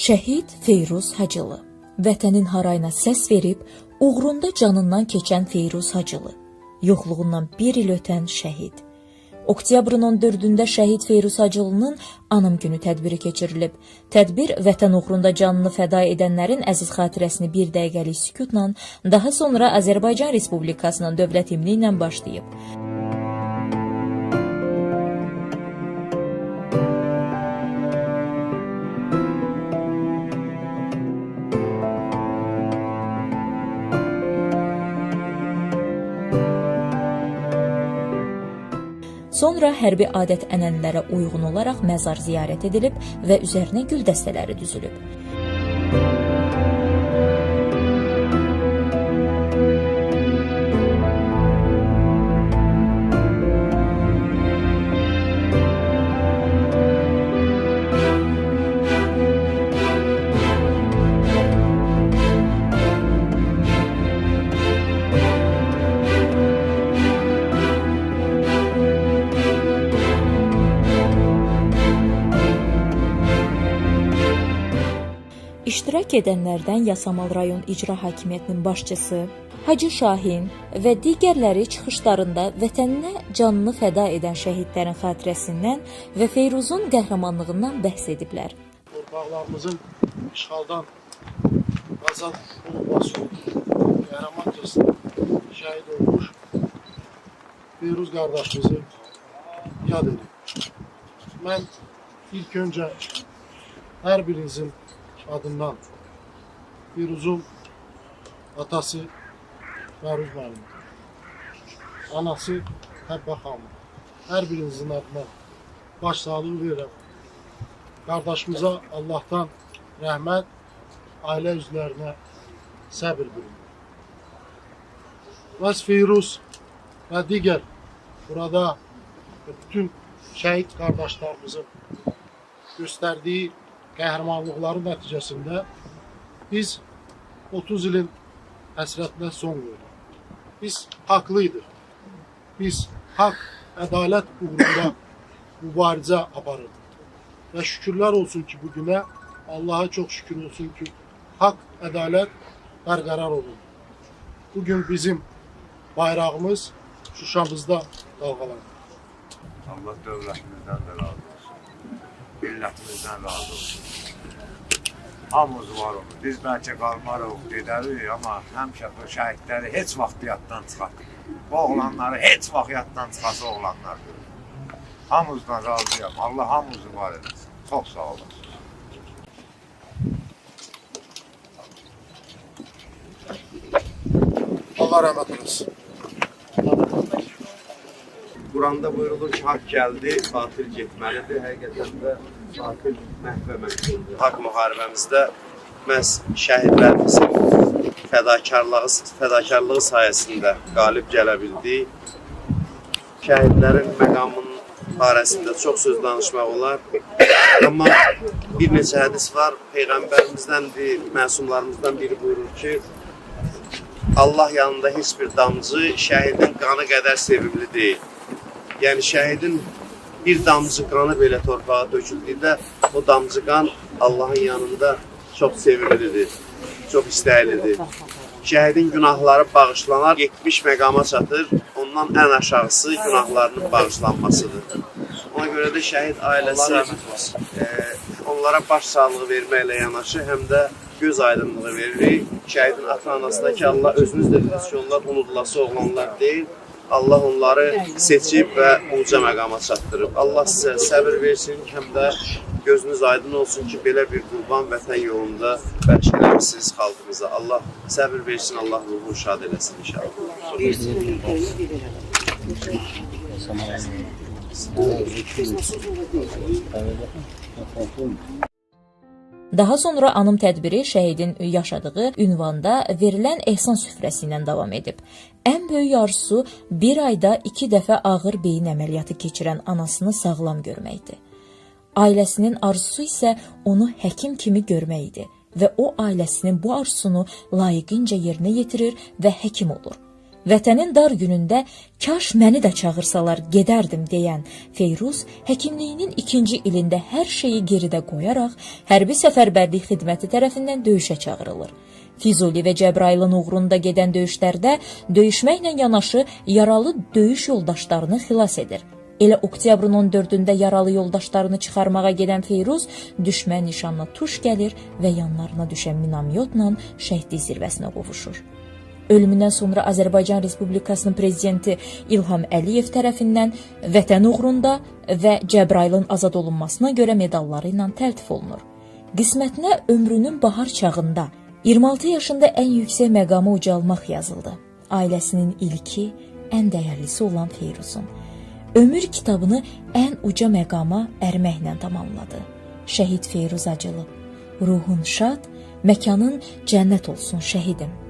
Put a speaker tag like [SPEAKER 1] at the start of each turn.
[SPEAKER 1] Şəhid Feyruz Hacılı vətənin harayına səs verib, uğrunda canından keçən Feyruz Hacılı, yoxluğundan bir il ötən şəhid. Oktyabrın 14-də şəhid Feyruz Hacılının anım günü tədbiri keçirilib. Tədbir vətən uğrunda canını fəda edənlərin əziz xatirəsini bir dəqiqəlik sükutla, daha sonra Azərbaycan Respublikasının dövlət himni ilə başlayıb. Sonra hərbi adət-ənənələrə uyğun olaraq məzar ziyarət edilib və üzərinə gül dəstələri düzülüb. İştirak edənlərdən Yasamal rayon İcra Hakimiyyətinin başçısı Hacı Şahin və digərləri çıxışlarında vətəninə canını fəda edən şəhidlərin xatirəsindən və Feyruzun qəhrəmanlığından bəhs ediblər.
[SPEAKER 2] Torpaqlarımızın işğaldan azad olunması qəhrəmancasına şəhid olmuş Feyruz qardaşımızı yad edib. Mən ilk öncə hər birinizin adından Feyruzun atası Fəruz müəllim, anası Həbbə xanım, hər birinizin adına başsağlığı verirəm. Qardaşımıza Allahdan rəhmət, ailə üzvlərinə səbir buyurun. Bəs Feyruz və digər burada bütün şəhid qardaşlarımızın göstərdiyi qəhrəmanlıqların nəticəsində biz 30 ilin həsrətinə son qoyduq. Biz haqlıydıq. Biz haqq, ədalət uğrunda mübarizə aparırdıq. Və şükürlər olsun ki, bugünə Allaha çox şükür olsun ki, haqq, ədalət bərqərar olundu. Bugün bizim bayrağımız Şuşamızda dalğalanır.
[SPEAKER 3] Allah dövlətimizdən də razı olsun. Millətimizdən razı olsun. Hamımız var olur. Biz bəlkə qalmarıq, gedərik, amma həmişə bu şəhidləri heç vaxt yaddan çıxartır. Bu oğlanları heç vaxt yaddan çıxası oğlanlar görür. Hamımızdan razıyam. Allah hamımızı var edilsin. Çox sağ olun.
[SPEAKER 2] Allah rəhmət eləsin.
[SPEAKER 3] Quranda buyurulur ki, haqq gəldi, batil getməlidir. Həqiqətən də batil məhv etməlidir. Haqq müharibəmizdə məhz şəhidlərimizin fədakarlığı sayəsində qalib gələ bildik. Şəhidlərin məqamının barəsində çox söz danışmaq olar. Amma bir neçə hədis var. Peyğəmbərimizdən, məsumlarımızdan biri buyurur ki, Allah yanında heç bir damcı şəhidin qanı qədər sevimli deyil. Yəni şəhidin bir damcı qanı belə torpağa döküldükdə o damcı qan Allahın yanında çox sevimlidir, çox istəklidir. Şəhidin günahları bağışlanar, 70 məqama çatır, ondan ən aşağısı günahlarının bağışlanmasıdır. Ona görə də şəhid ailəsi onlara baş sağlığı verməklə yanaşı, həm də göz aydınlığı veririk. Şəhidin ata-anasına ki, Allah özünüz də dediniz ki, onlar unudulası oğlanlar deyil. Allah onları seçib və uca məqama çatdırıb. Allah sizə səbir versin, həm də gözünüz aydın olsun ki, belə bir qurban vətən yolunda bəxş eləmişsiniz xalqımıza. Allah səbir versin, Allah ruhunu şad eləsin inşallah.
[SPEAKER 1] Daha sonra anım tədbiri şəhidin yaşadığı ünvanda verilən ehsan süfrəsi ilə davam edib. Ən böyük arzusu bir ayda 2 dəfə ağır beyin əməliyyatı keçirən anasını sağlam görməkdir. Ailəsinin arzusu isə onu həkim kimi görmək idi və o ailəsinin bu arzusunu layiqincə yerinə yetirir və həkim olur. Vətənin dar günündə kaş məni də çağırsalar gedərdim deyən Feyruz həkimliyinin 2-ci ilində hər şeyi geridə qoyaraq hərbi səfərbərlik xidməti tərəfindən döyüşə çağırılır. Füzuli və Cəbrayılın uğrunda gedən döyüşlərdə döyüşməklə yanaşı yaralı döyüş yoldaşlarını xilas edir. Elə oktyabrın 14-də yaralı yoldaşlarını çıxarmağa gedən Feyruz düşmən nişanına tuş gəlir və yanlarına düşən minamyotla şəhidlik zirvəsinə qovuşur. Ölümündən sonra Azərbaycan Respublikasının prezidenti İlham Əliyev tərəfindən vətən uğrunda və Cəbrayılın azad olunmasına görə medalları ilə təltif olunur. Qismətinə ömrünün bahar çağında 26 yaşında ən yüksək məqama ucalmaq yazıldı. Ailəsinin ilki, ən dəyərlisi olan Feyruzun. Ömür kitabını ən uca məqama ərməklə tamamladı. Şəhid Feyruz Hacılı. Ruhun şad, məkanın cənnət olsun şəhidim.